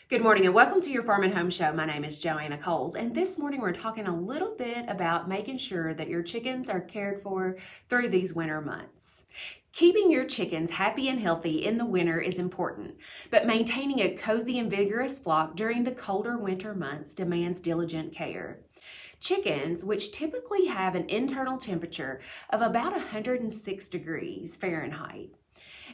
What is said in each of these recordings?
Good morning and welcome to your Farm and Home Show. My name is Joanna Coles, and this morning we're talking a little bit about making sure that your chickens are cared for through these winter months. Keeping your chickens happy and healthy in the winter is important, but maintaining a cozy and vigorous flock during the colder winter months demands diligent care. Chickens, which typically have an internal temperature of about 106 degrees Fahrenheit,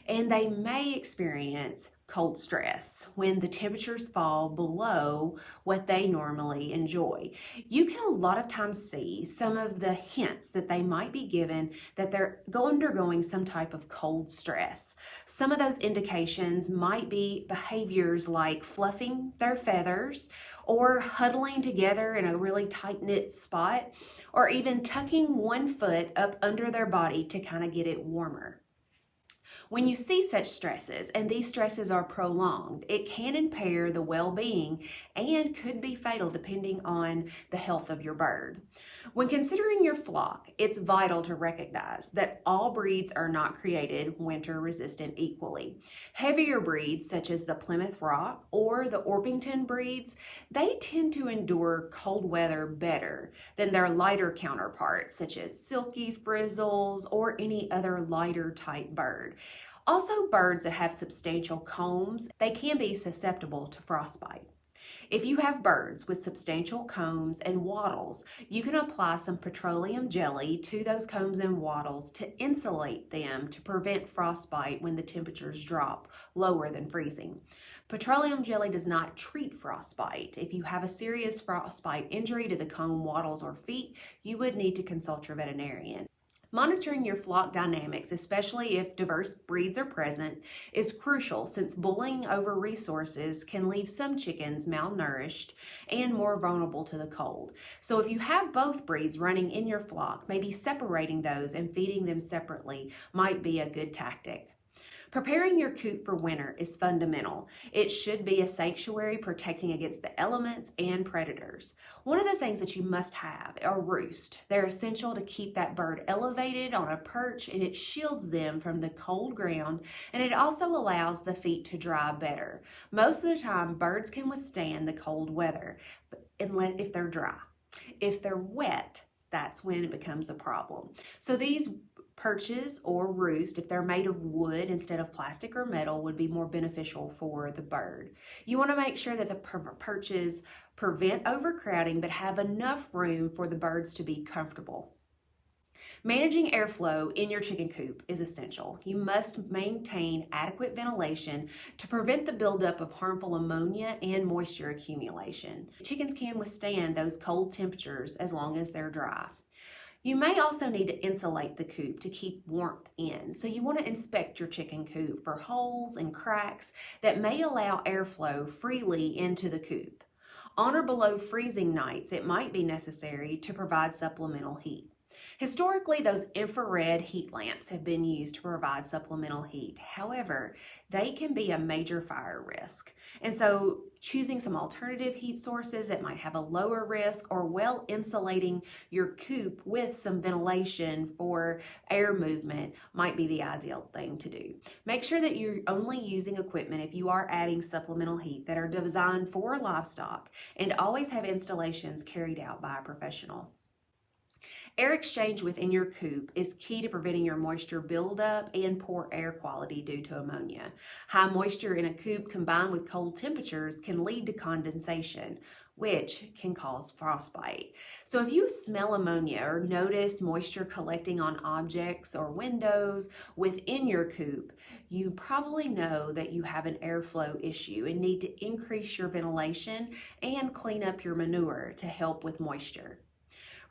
and they may experience cold stress when the temperatures fall below what they normally enjoy. You can a lot of times see some of the hints that they might be given that they're undergoing some type of cold stress. Some of those indications might be behaviors like fluffing their feathers or huddling together in a really tight-knit spot, or even tucking one foot up under their body to kind of get it warmer. When you see such stresses, and these stresses are prolonged, it can impair the well-being and could be fatal depending on the health of your bird. When considering your flock, it's vital to recognize that all breeds are not created winter resistant equally. Heavier breeds such as the Plymouth Rock or the Orpington breeds, they tend to endure cold weather better than their lighter counterparts such as silkies, frizzles, or any other lighter type bird. Also, birds that have substantial combs, they can be susceptible to frostbite. If you have birds with substantial combs and wattles, you can apply some petroleum jelly to those combs and wattles to insulate them to prevent frostbite when the temperatures drop lower than freezing. Petroleum jelly does not treat frostbite. If you have a serious frostbite injury to the comb, wattles, or feet, you would need to consult your veterinarian. Monitoring your flock dynamics, especially if diverse breeds are present, is crucial since bullying over resources can leave some chickens malnourished and more vulnerable to the cold. So if you have both breeds running in your flock, maybe separating those and feeding them separately might be a good tactic. Preparing your coop for winter is fundamental. It should be a sanctuary protecting against the elements and predators. One of the things that you must have are roost. They're essential to keep that bird elevated on a perch, and it shields them from the cold ground, and it also allows the feet to dry better. Most of the time, birds can withstand the cold weather, if they're dry. If they're wet, that's when it becomes a problem. So these perches or roost, if they're made of wood instead of plastic or metal, would be more beneficial for the bird. You want to make sure that the perches prevent overcrowding but have enough room for the birds to be comfortable. Managing airflow in your chicken coop is essential. You must maintain adequate ventilation to prevent the buildup of harmful ammonia and moisture accumulation. Chickens can withstand those cold temperatures as long as they're dry. You may also need to insulate the coop to keep warmth in, so you want to inspect your chicken coop for holes and cracks that may allow airflow freely into the coop. On or below freezing nights, it might be necessary to provide supplemental heat. Historically, those infrared heat lamps have been used to provide supplemental heat. However, they can be a major fire risk. And so choosing some alternative heat sources that might have a lower risk, or well insulating your coop with some ventilation for air movement might be the ideal thing to do. Make sure that you're only using equipment, if you are adding supplemental heat, that are designed for livestock, and always have installations carried out by a professional. Air exchange within your coop is key to preventing your moisture buildup and poor air quality due to ammonia. High moisture in a coop combined with cold temperatures can lead to condensation, which can cause frostbite. So if you smell ammonia or notice moisture collecting on objects or windows within your coop, you probably know that you have an airflow issue and need to increase your ventilation and clean up your manure to help with moisture.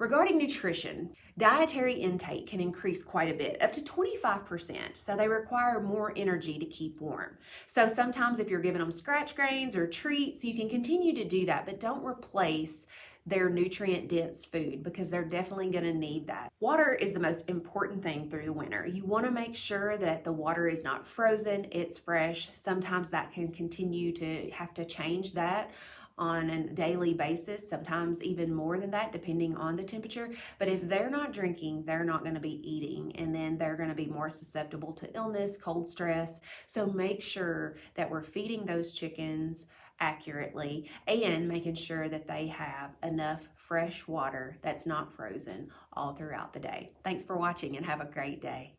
Regarding nutrition, dietary intake can increase quite a bit, up to 25%, so they require more energy to keep warm. So sometimes if you're giving them scratch grains or treats, you can continue to do that, but don't replace their nutrient-dense food because they're definitely going to need that. Water is the most important thing through the winter. You want to make sure that the water is not frozen, it's fresh. Sometimes that can continue to have to change that on a daily basis, sometimes even more than that, depending on the temperature. But if they're not drinking, they're not going to be eating, and then they're going to be more susceptible to illness, cold stress. So make sure that we're feeding those chickens accurately, and making sure that they have enough fresh water that's not frozen all throughout the day. Thanks for watching and have a great day.